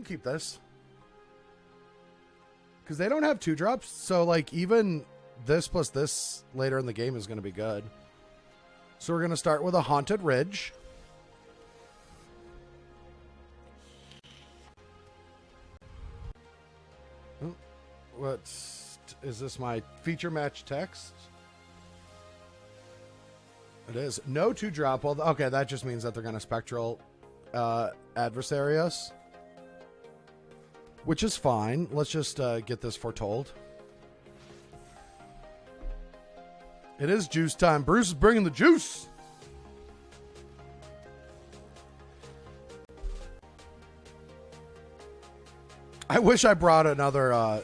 keep this. Because they don't have 2-drops, so like even this plus this later in the game is going to be good. So we're going to start with a Haunted Ridge. Is this my feature match text? It is. No 2-drop. Well, okay, that just means that they're going to Spectral adversary us. Which is fine. Let's just get this foretold. It is juice time. Bruce is bringing the juice. I wish I brought another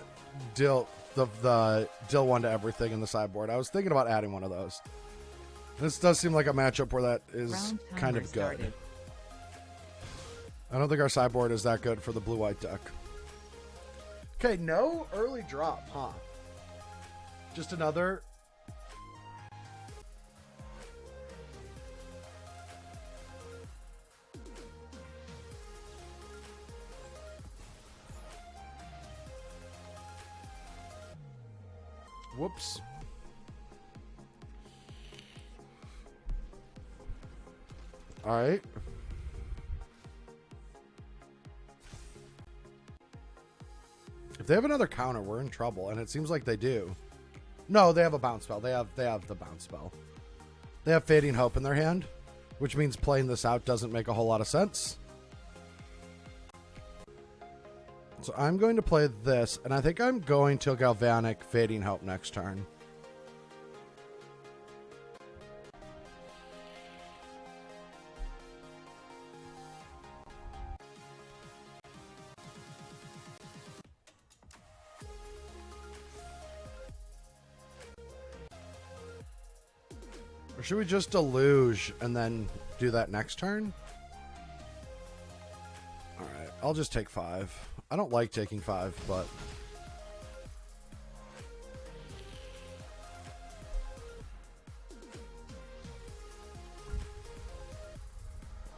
Dill one to everything in the sideboard. I was thinking about adding one of those. This does seem like a matchup where that is kind of good. Started. I don't think our sideboard is that good for the blue-white deck. Okay, no early drop, huh? Just another... Whoops. All right. If they have another counter, we're in trouble, and it seems like they do. No, they have a bounce spell. They have the bounce spell. They have Fading Hope in their hand, which means playing this out doesn't make a whole lot of sense. So I'm going to play this, and I think I'm going to Galvanic Fading Hope next turn. Or should we just deluge and then do that next turn? Alright, I'll just take 5. I don't like taking 5, but...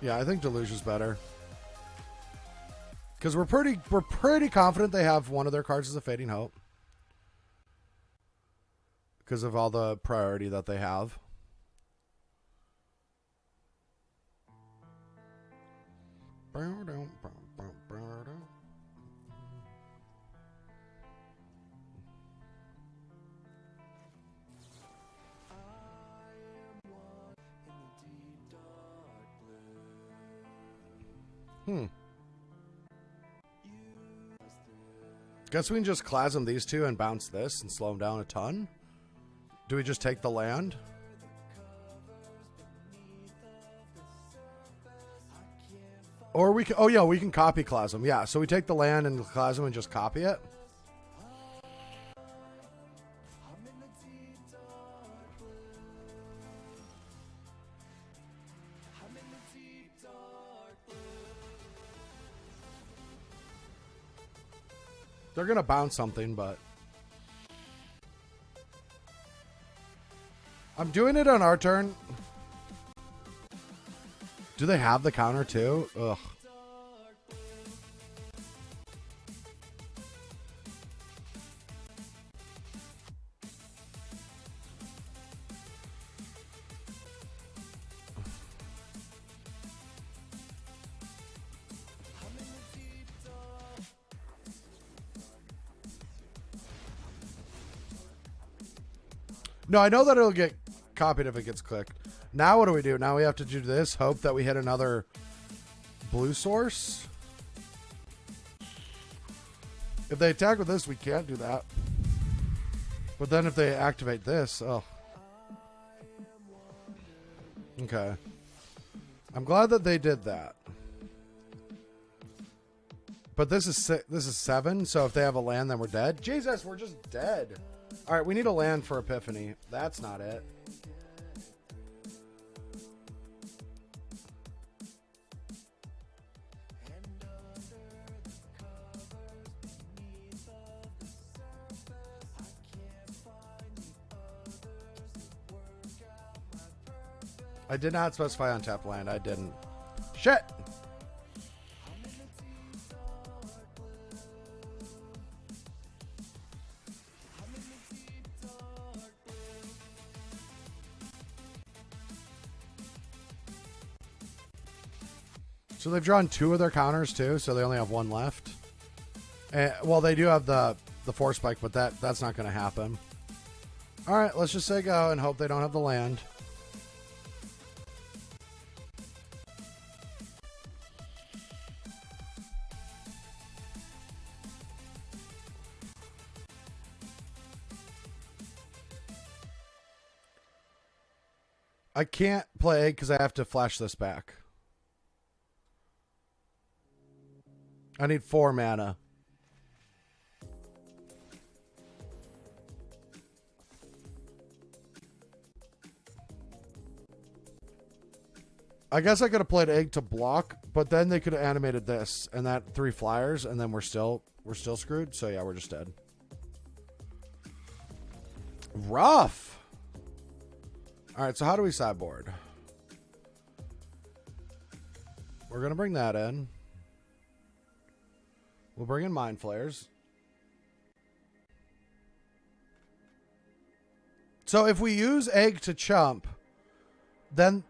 yeah, I think Deluge is better. Because we're pretty confident they have one of their cards as a Fading Hope. Because of all the priority that they have. Guess we can just Clasm these two and bounce this and slow them down a ton. Do we just take the land? Or we can, oh yeah, we can copy Clasm. Yeah, so we take the land and Clasm and just copy it. They're going to bounce something, but... I'm doing it on our turn. Do they have the counter too? Ugh. No, I know that it'll get copied if it gets clicked. Now what do we do? Now we have to do this. Hope that we hit another blue source. If they attack with this, we can't do that. But then if they activate this, oh. Okay. I'm glad that they did that. But this is 7, so if they have a land, then we're dead. Jesus, we're just dead. All right, we need a land for Epiphany. That's not it. I did not specify on tap land. I didn't. Shit. So they've drawn 2 of their counters too, so they only have 1 left. Well, they do have the Force Spike, but that's not going to happen. All right, let's just say go and hope they don't have the land. I can't play because I have to flash this back. I need 4 mana. I guess I could have played egg to block, but then they could have animated this and that 3 flyers, and then we're still screwed. So yeah, we're just dead. Rough. All right, so how do we sideboard? We're going to bring that in. We'll bring in Mind Flayers. So if we use egg to chump, then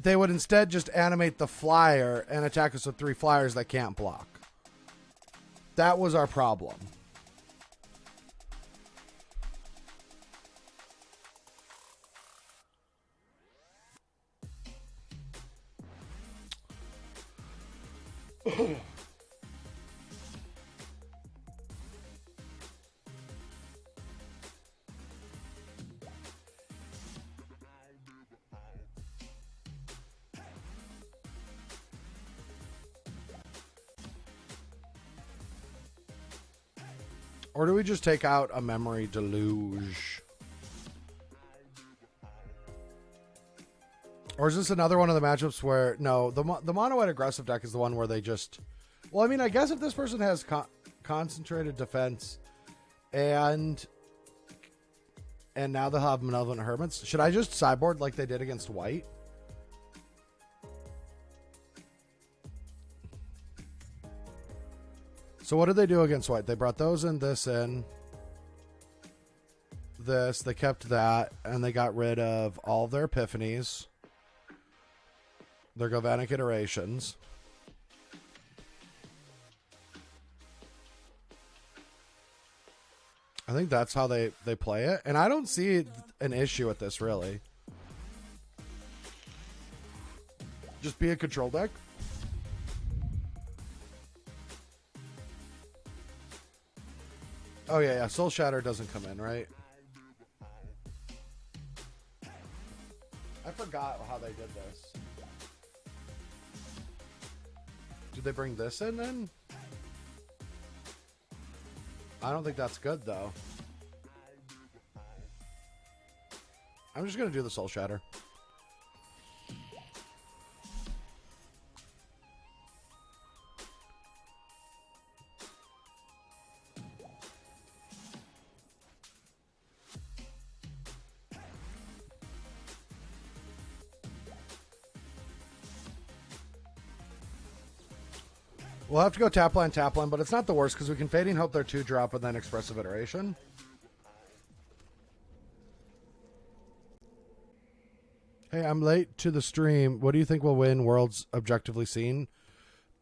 they would instead just animate the flyer and attack us with 3 flyers that can't block. That was our problem. Or do we just take out a Memory Deluge? Or is this another one of the matchups where... No, the mono white aggressive deck is the one where they just... Well, I mean, I guess if this person has concentrated defense and now they'll have Malevolent Hermits, should I just sideboard like they did against white? So what did they do against white? They brought those in, this in. This, they kept that, and they got rid of all of their Epiphanies. Their Galvanic Iterations. I think that's how they play it. And I don't see an issue with this, really. Just be a control deck. Oh, yeah. Soul Shatter doesn't come in, right? I forgot how they did this. Did they bring this in then? I don't think that's good, though. I'm just going to do the Soul Shatter. We'll have to go tap line, but it's not the worst because we can Fading Hope their 2-drop and then Expressive Iteration. Hey, I'm late to the stream. What do you think will win Worlds Objectively Seen?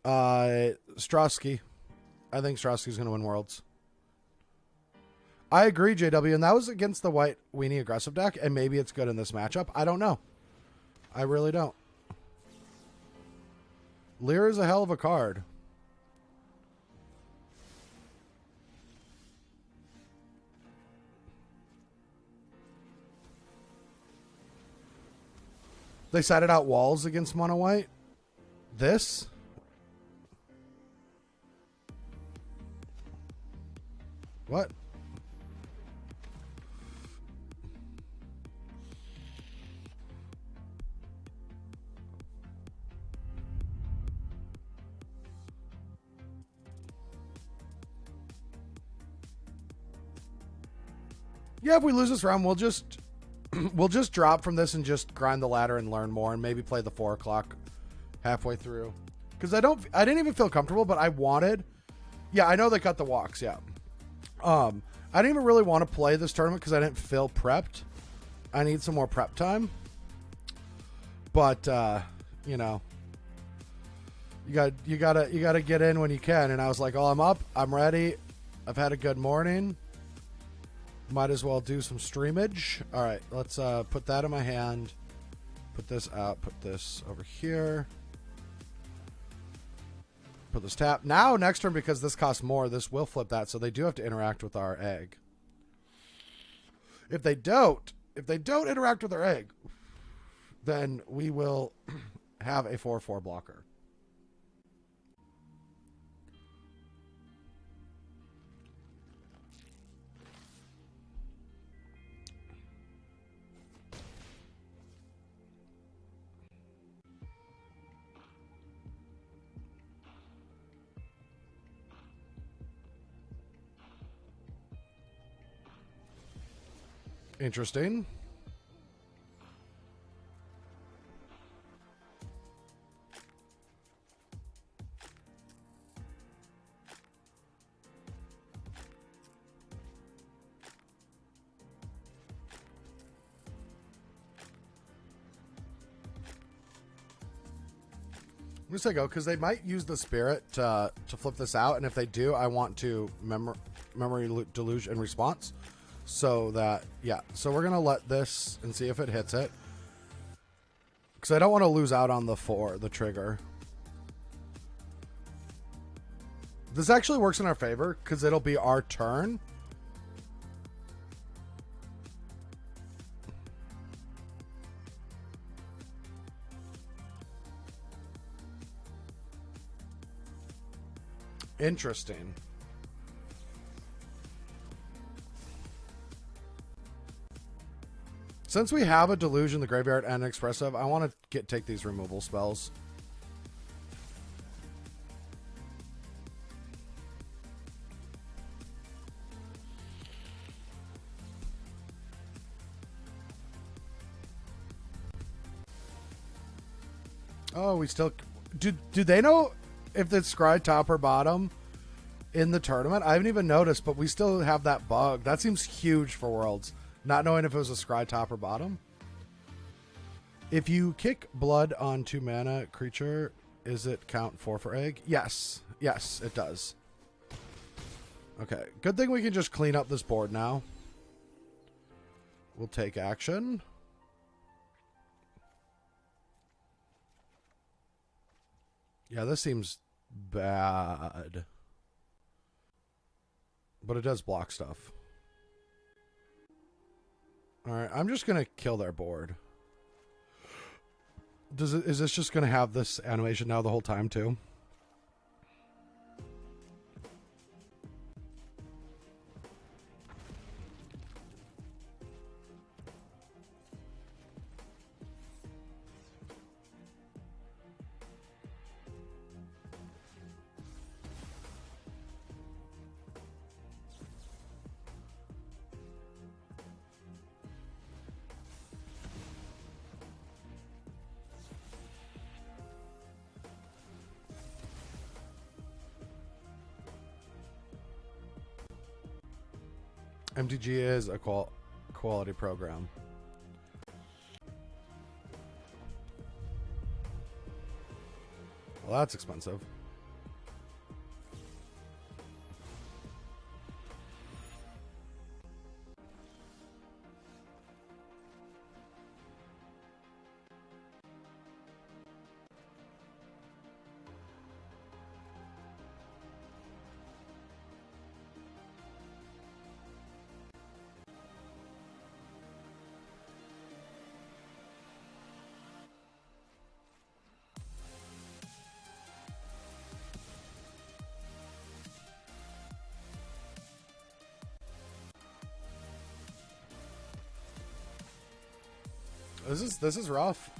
Strosky. I think Strosky's going to win Worlds. I agree, JW, and that was against the white weenie aggressive deck, and maybe it's good in this matchup. I don't know. I really don't. Lear is a hell of a card. They sided out walls against mono white. This? What? Yeah, if we lose this round, we'll just drop from this and just grind the ladder and learn more and maybe play the 4 o'clock halfway through. Because I didn't even feel comfortable, but I wanted. Yeah, I know they cut the walks. Yeah. I didn't even really want to play this tournament because I didn't feel prepped. I need some more prep time. But, you know, You gotta get in when you can. And I was like, oh, I'm up. I'm ready. I've had a good morning. Might as well do some streamage. All right, let's put that in my hand. Put this out. Put this over here. Put this tap. Now, next turn, because this costs more, this will flip that. So they do have to interact with our egg. If they don't interact with our egg, then we will have a 4/4 blocker. Interesting. I'm just gonna go because they might use the spirit to flip this out, and if they do, I want to memory deluge in response. So that, yeah. So we're gonna let this and see if it hits it, because I don't want to lose out on the trigger. This actually works in our favor because it'll be our turn. Interesting. Since we have a Deluge in the graveyard and an Expressive, I want to take these removal spells. Oh, we still... Do they know if it's scry top or bottom in the tournament? I haven't even noticed, but we still have that bug. That seems huge for Worlds. Not knowing if it was a scry top or bottom. If you kick blood on 2 mana creature, is it count 4 for egg? Yes. Yes, it does. Okay. Good thing we can just clean up this board now. We'll take action. Yeah, this seems bad. But it does block stuff. Alright, I'm just going to kill their board. Is this just going to have this animation now the whole time too? MTG is a quality program. Well, that's expensive. This is rough.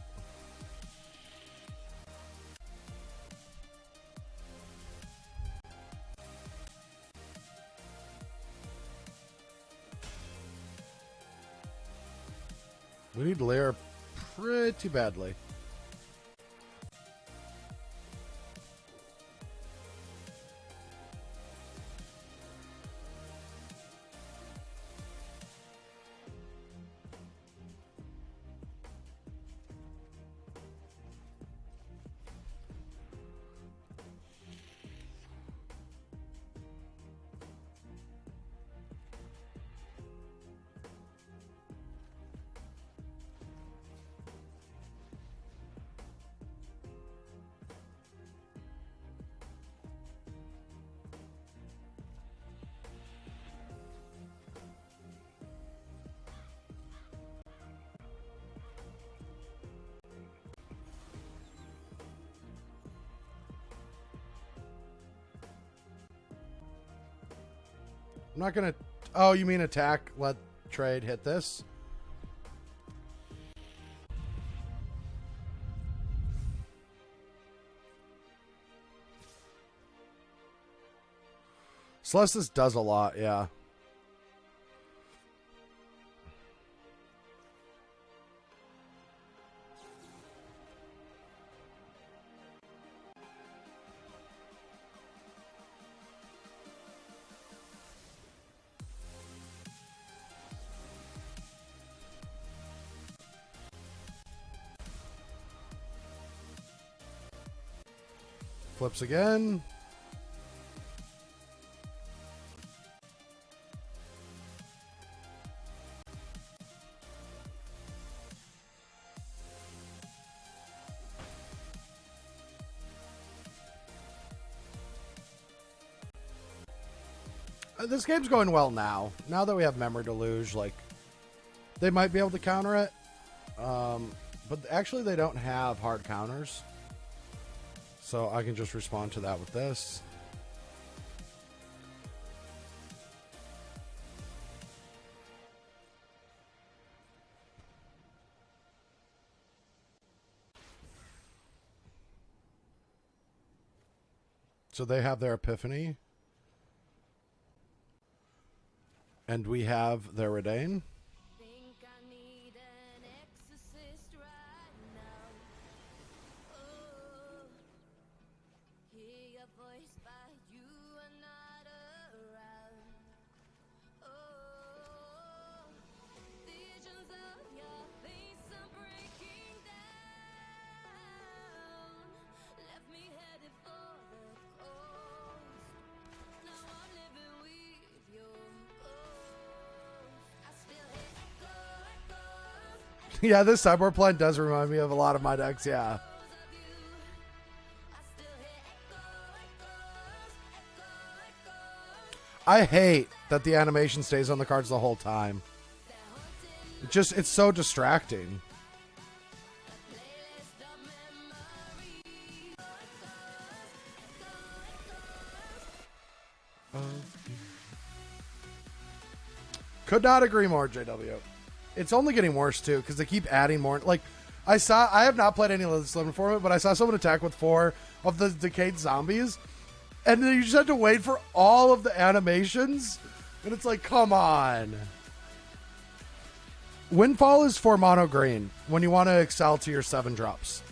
We need Lair pretty badly. I'm not gonna. Oh, you mean attack? Let trade hit this. Celestis does a lot, yeah. Flips again. This game's going well now. Now that we have Memory Deluge, like, they might be able to counter it. But actually, they don't have hard counters. So I can just respond to that with this. So they have their Epiphany. And we have their Redain. Yeah, this sideboard plan does remind me of a lot of my decks, yeah. I hate that the animation stays on the cards the whole time. It's so distracting. Could not agree more, JW. It's only getting worse too because they keep adding more. Like I have not played any of this limit format, but I saw someone attack with 4 of the decayed zombies, and then you just had to wait for all of the animations, and it's like, come on. Windfall is for mono green when you want to excel to your 7 drops.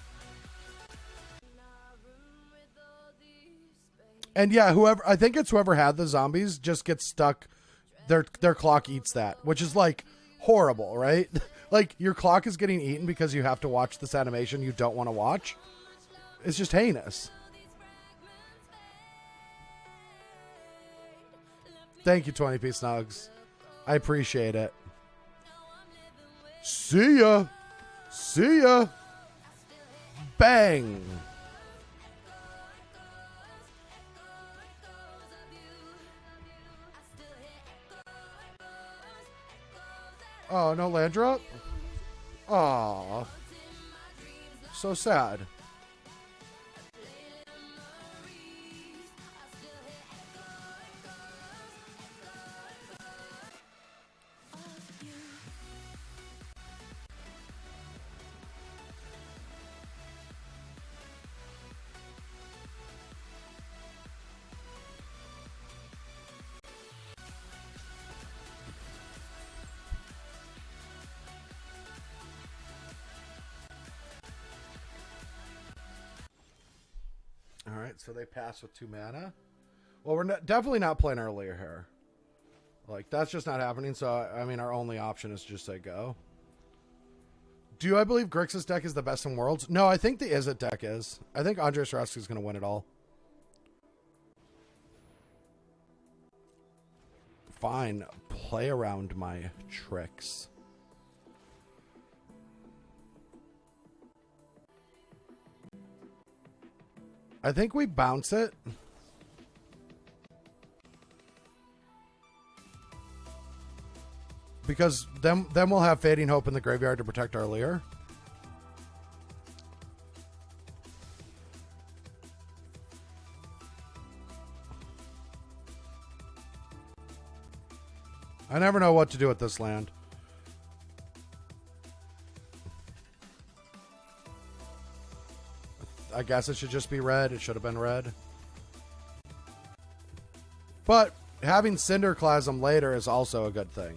And yeah, I think it's whoever had the zombies just gets stuck. Their clock eats that, which is like horrible, right? Like your clock is getting eaten because you have to watch this animation you don't want to watch. It's just heinous. Thank you, 20p Snugs. I appreciate it. See ya. See ya. Bang. Oh, no land drop? Aw. So sad. Alright, so they pass with 2 mana. Well, we're definitely not playing earlier here. Like, that's just not happening, so, I mean, our only option is to just say go. Do I believe Grixis deck is the best in Worlds? No, I think the Izzet deck is. I think Andrei Swarovski is going to win it all. Fine. Play around my tricks. I think we bounce it. Because then we'll have Fading Hope in the graveyard to protect our Leer. I never know what to do with this land. I guess it should just be red. It should have been red. But having Cinderclasm later is also a good thing.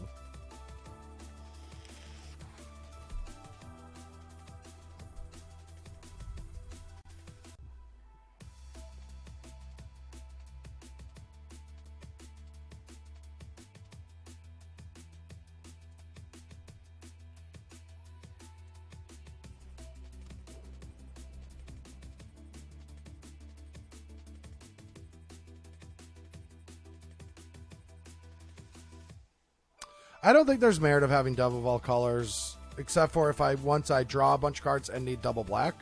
I don't think there's merit of having double of all colors, except for if once I draw a bunch of cards and need double black.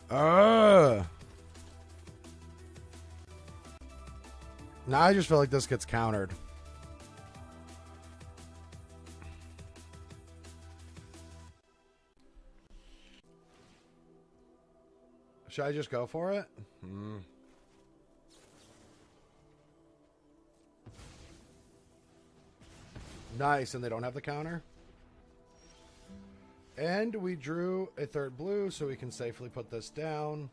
Now I just feel like this gets countered. Should I just go for it? Nice, and they don't have the counter. And we drew a third blue, so we can safely put this down.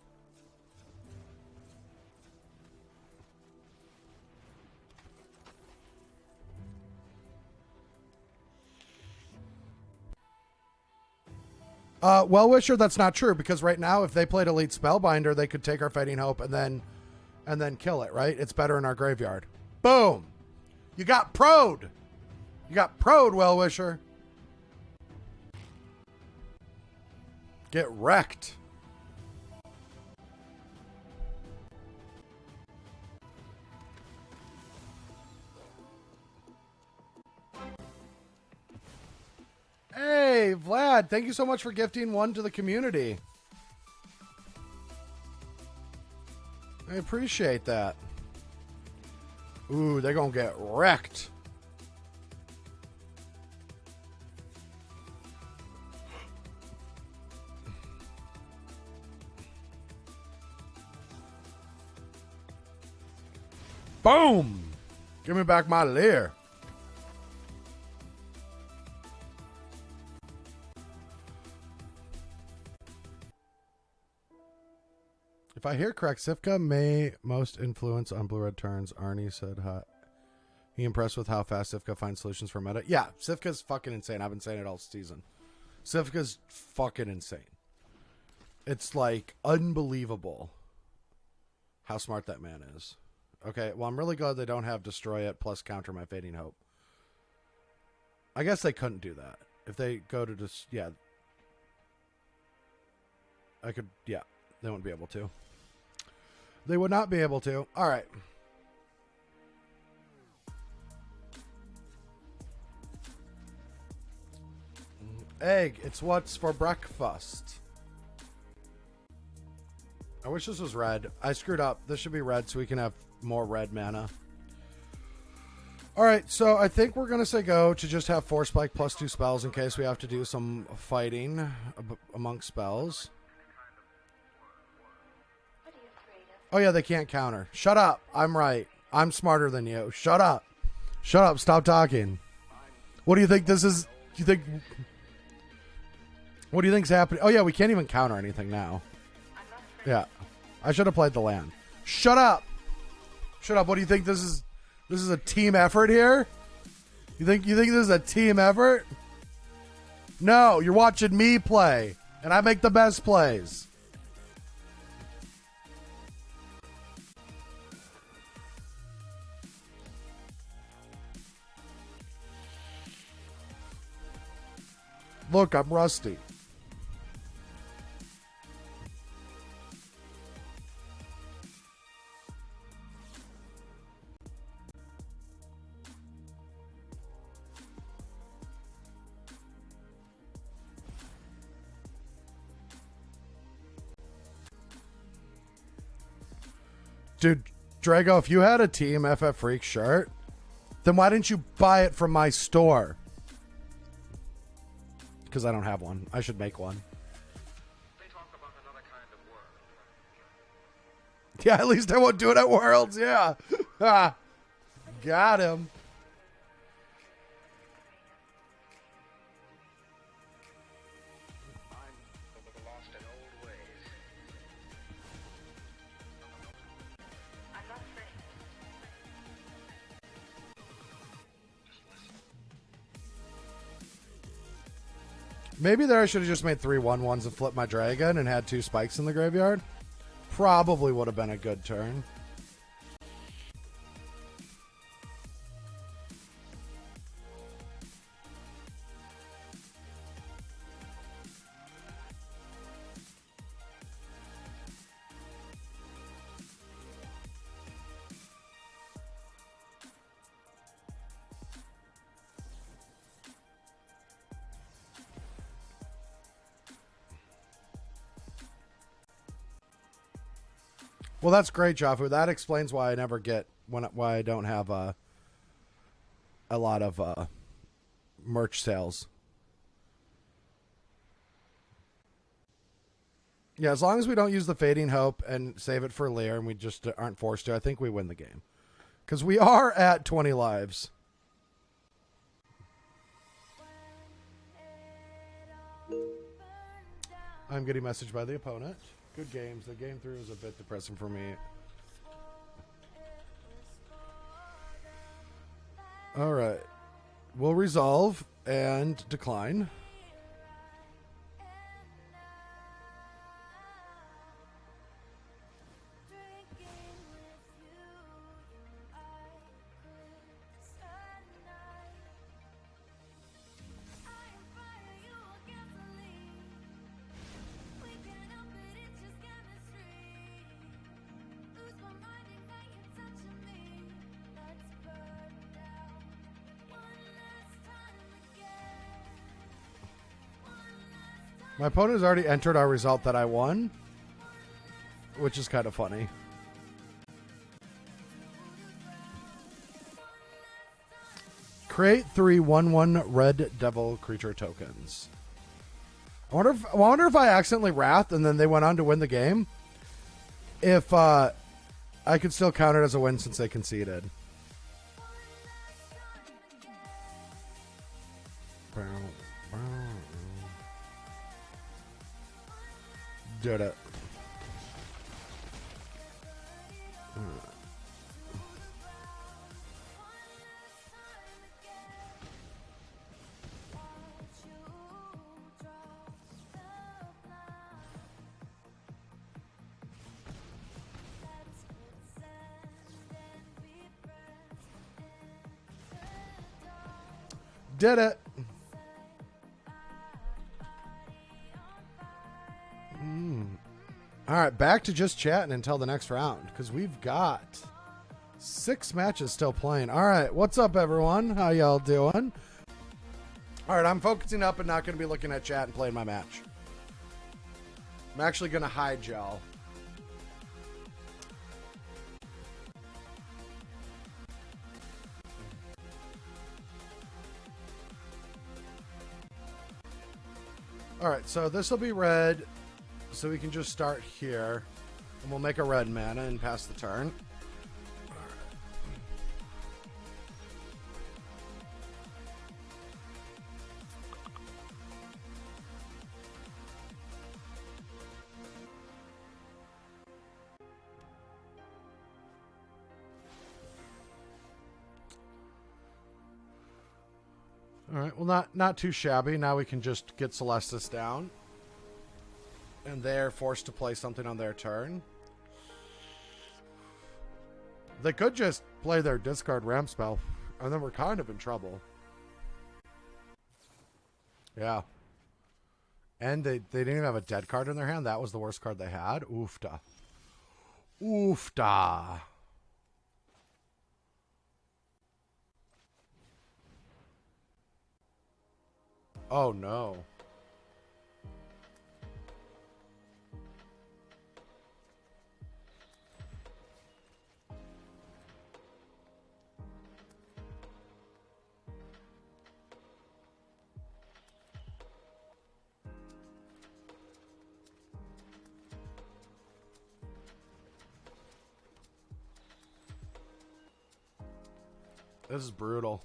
Well-wisher, that's not true, because right now, if they played Elite Spellbinder, they could take our Fading Hope and then kill it, right? It's better in our graveyard. Boom! You got pro'd! You got pro'd, Well-wisher. Get wrecked. Hey, Vlad, thank you so much for gifting one to the community. I appreciate that. Ooh, they're gonna get wrecked. Boom! Give me back my lair. If I hear correct, Sifka may most influence on blue-red turns. Arnie said he impressed with how fast Sifka finds solutions for meta. Yeah, Sifka's fucking insane. I've been saying it all season. Sifka's fucking insane. It's like unbelievable how smart that man is. Okay, well, I'm really glad they don't have Destroy It plus counter my Fading Hope. I guess they couldn't do that. If they go to yeah. I could, yeah. They wouldn't be able to. They would not be able to. All right. Egg, it's what's for breakfast. I wish this was red. I screwed up. This should be red so we can have more red mana. All right, so I think we're going to say go to just have Force Spike plus 2 spells in case we have to do some fighting amongst spells. Oh, yeah, they can't counter. Shut up. I'm right. I'm smarter than you. Shut up. Shut up. Stop talking. What do you think this is? Do you think... What do you think's happening? Oh, yeah, we can't even counter anything now. Yeah. I should have played the land. Shut up. Shut up. What do you think this is? This is a team effort here? You think this is a team effort? No, you're watching me play, and I make the best plays. Look, I'm rusty. Dude, Drago, if you had a Team FF Freak shirt, then why didn't you buy it from my store? Because I don't have one. I should make one. They talk about another kind of world. Yeah, at least I won't do it at Worlds. Yeah. Got him. Maybe there I should have just made 3 1/1s and flipped my dragon and had 2 spikes in the graveyard. Probably would have been a good turn. Well, that's great, Jafu. That explains why I never get why I don't have a lot of merch sales. Yeah, as long as we don't use the Fading Hope and save it for Lear and we just aren't forced to, I think we win the game. Because we are at 20 lives. I'm getting messaged by the opponent. Good games. The game 3 was a bit depressing for me. All right. We'll resolve and decline. My opponent has already entered our result that I won, which is kind of funny. Create 3 1/1 red devil creature tokens. I wonder if I accidentally wrathed and then they went on to win the game. If I could still count it as a win since they conceded. Did it. Did it. All right, back to just chatting until the next round because we've got 6 matches still playing. All right, what's up, everyone? How y'all doing? All right, I'm focusing up and not going to be looking at chat and playing my match. I'm actually going to hide y'all. All right, so this will be red. So we can just start here, and we'll make a red mana and pass the turn. All right, well, not too shabby. Now we can just get Celestis down. And they're forced to play something on their turn. They could just play their discard ramp spell, and then we're kind of in trouble. Yeah. And they didn't even have a dead card in their hand. That was the worst card they had. Oofda. Oofda. Oh, no. This is brutal.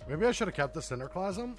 Maybe I should have kept the Cinderclasm.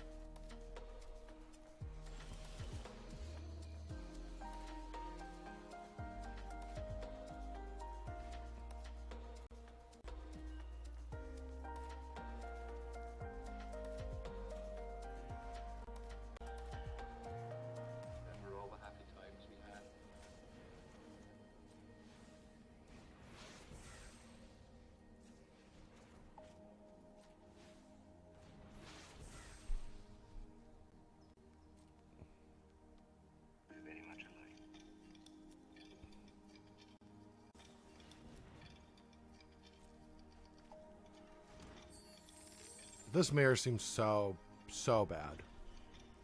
This mirror seems so bad.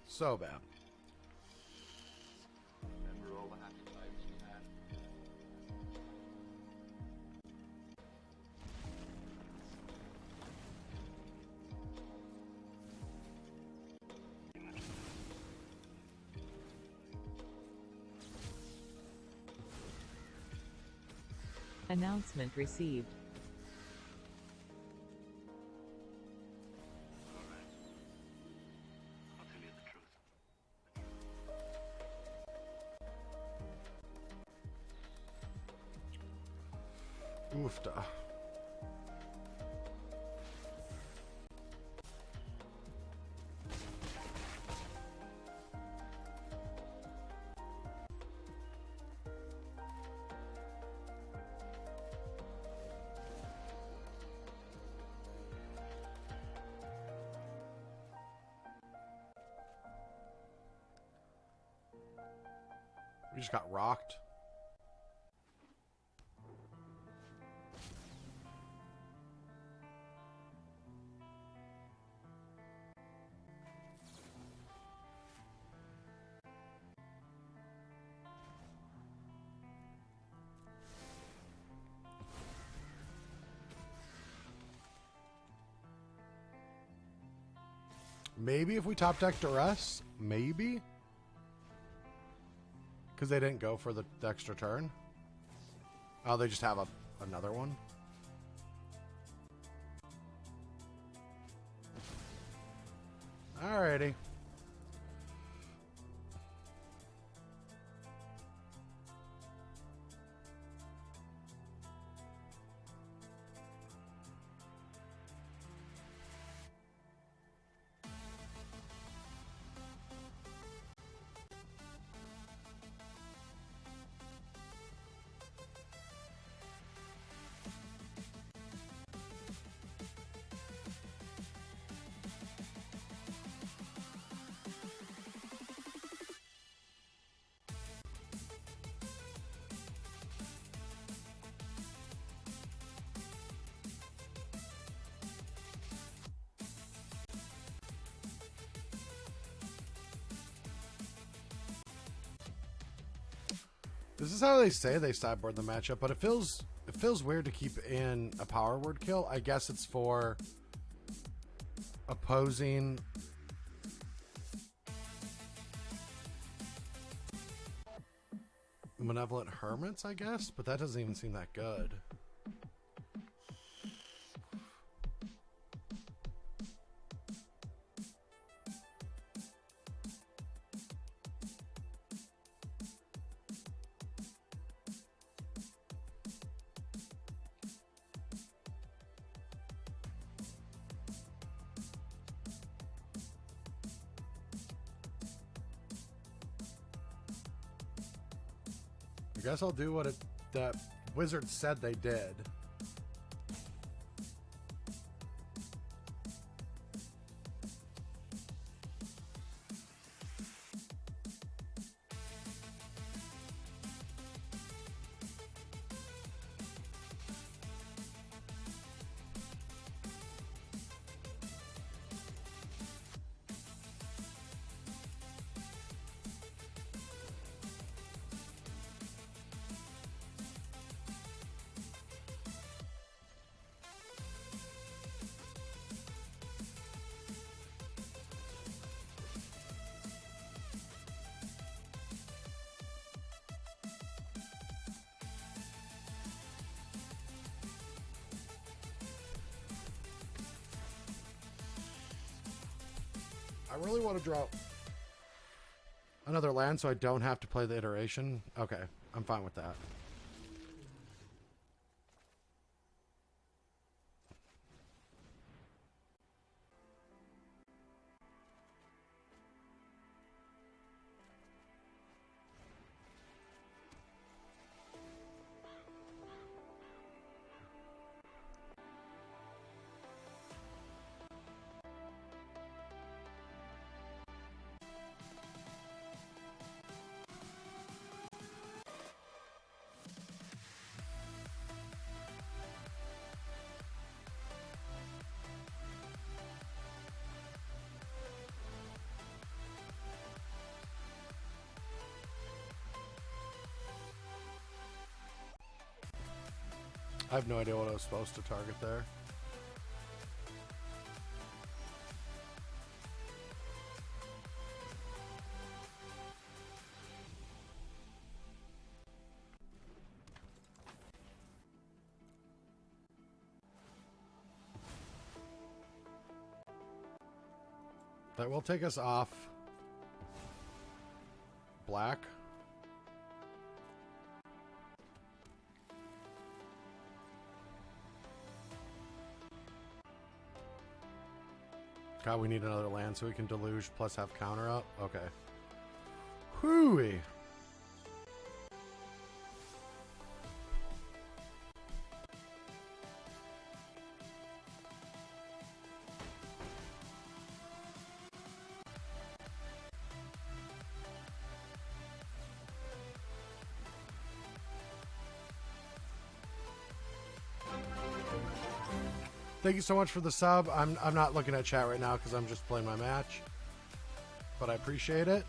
So bad. Remember all the happy times we had. Announcement received. I'll tell you the truth. Oofta. We just got rocked. Maybe if we top deck Duress, maybe. Because they didn't go for the extra turn. Oh, they just have another one. Alrighty. This is how they say they sideboard the matchup, but it feels weird to keep in a power word kill. I guess it's for opposing Malevolent Hermits, I guess, but that doesn't even seem that good. I guess I'll do what that wizard said they did. I really want to draw another land so I don't have to play the iteration. Okay, I'm fine with that. I have no idea what I was supposed to target there. That will take us off black. God, we need another land so we can deluge plus have counter up. Okay. Hooey. Thank you so much for the sub. I'm not looking at chat right now because I'm just playing my match, but I appreciate it.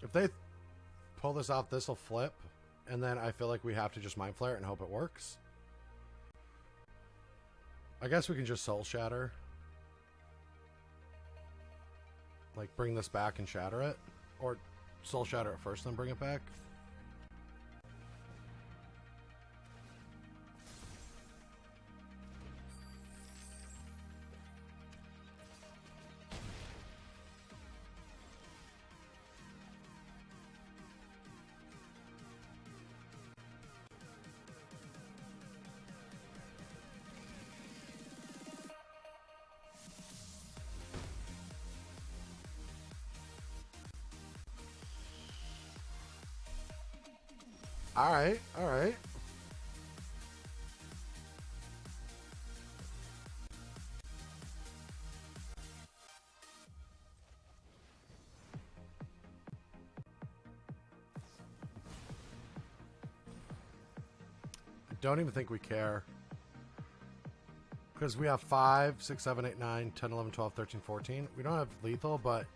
If they pull this off, this will flip. And then I feel like we have to just Mind Flare it and hope it works. I guess we can just Soul Shatter. Like, bring this back and shatter it. Or Soul Shatter it first, then bring it back. All right, all right. I don't even think we care. Because we have 5, 6, 7, 8, 9, 10, 11, 12, 13, 14. We don't have lethal, but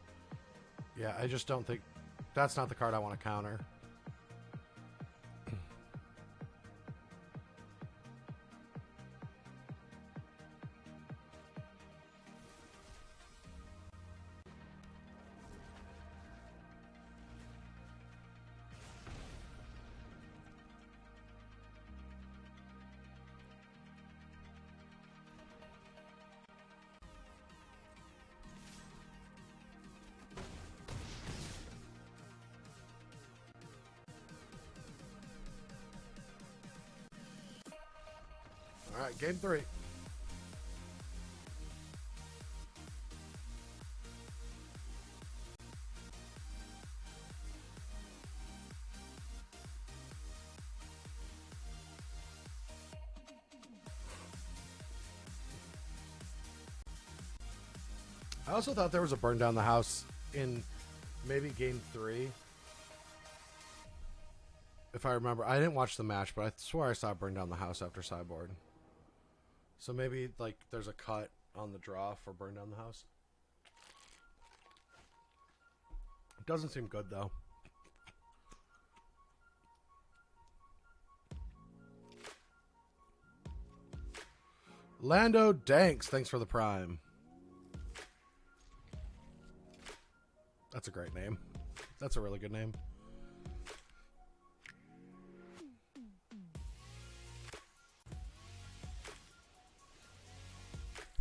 yeah, I just don't think that's not the card I want to counter. All right, game 3. I also thought there was a burn down the house in maybe game 3. If I remember, I didn't watch the match, but I swear I saw it burn down the house after sideboard. So maybe like there's a cut on the draw for burn down the house. It doesn't seem good though. Lando Danks, thanks for the prime. That's a great name. That's a really good name.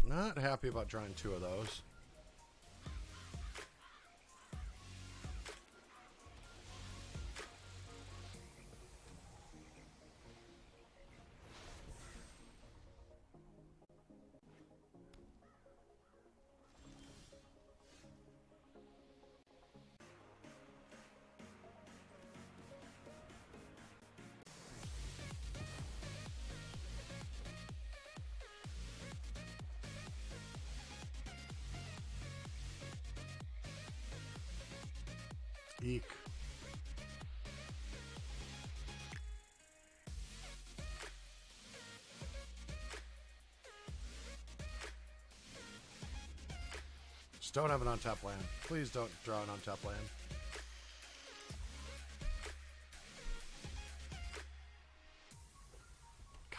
Not happy about drawing 2 of those. Eek. Just don't have an untapped land. Please don't draw an untapped land.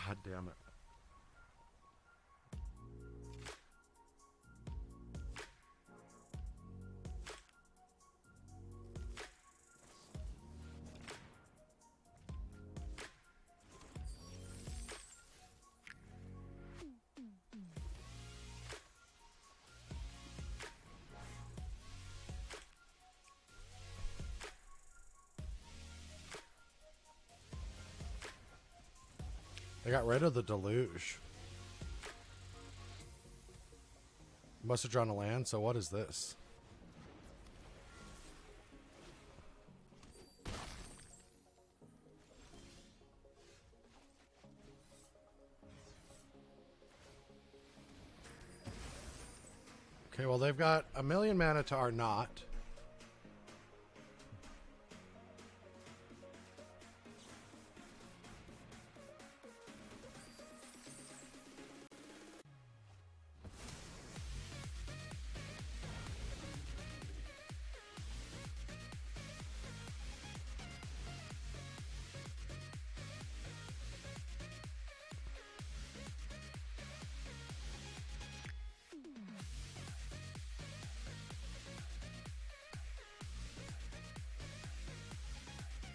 God damn it. They got rid of the deluge. Must have drawn a land, so what is this? Okay, well they've got a million mana to our not.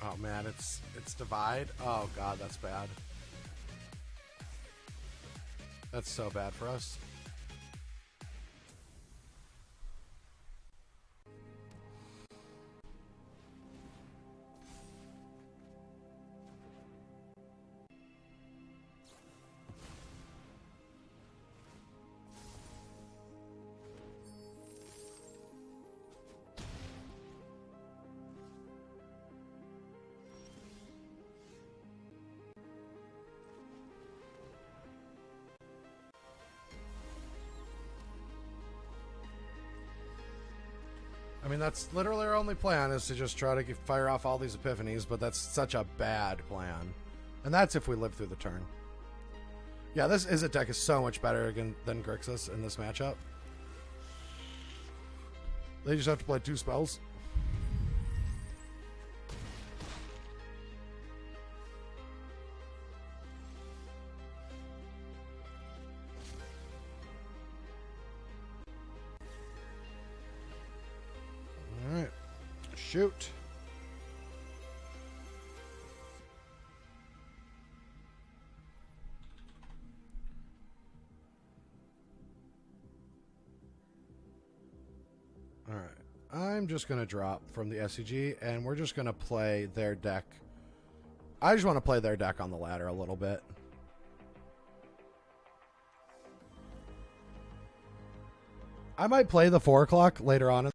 Oh man, it's divide. Oh god, that's bad. That's so bad for us. I mean, that's literally our only plan, is to just try to fire off all these epiphanies, but that's such a bad plan. And that's if we live through the turn. Yeah, this Izzet deck is so much better than Grixis in this matchup. They just have to play 2 spells. Alright. Shoot. Alright. I'm just going to drop from the SCG, and we're just going to play their deck. I just want to play their deck on the ladder a little bit. I might play the 4 o'clock later on.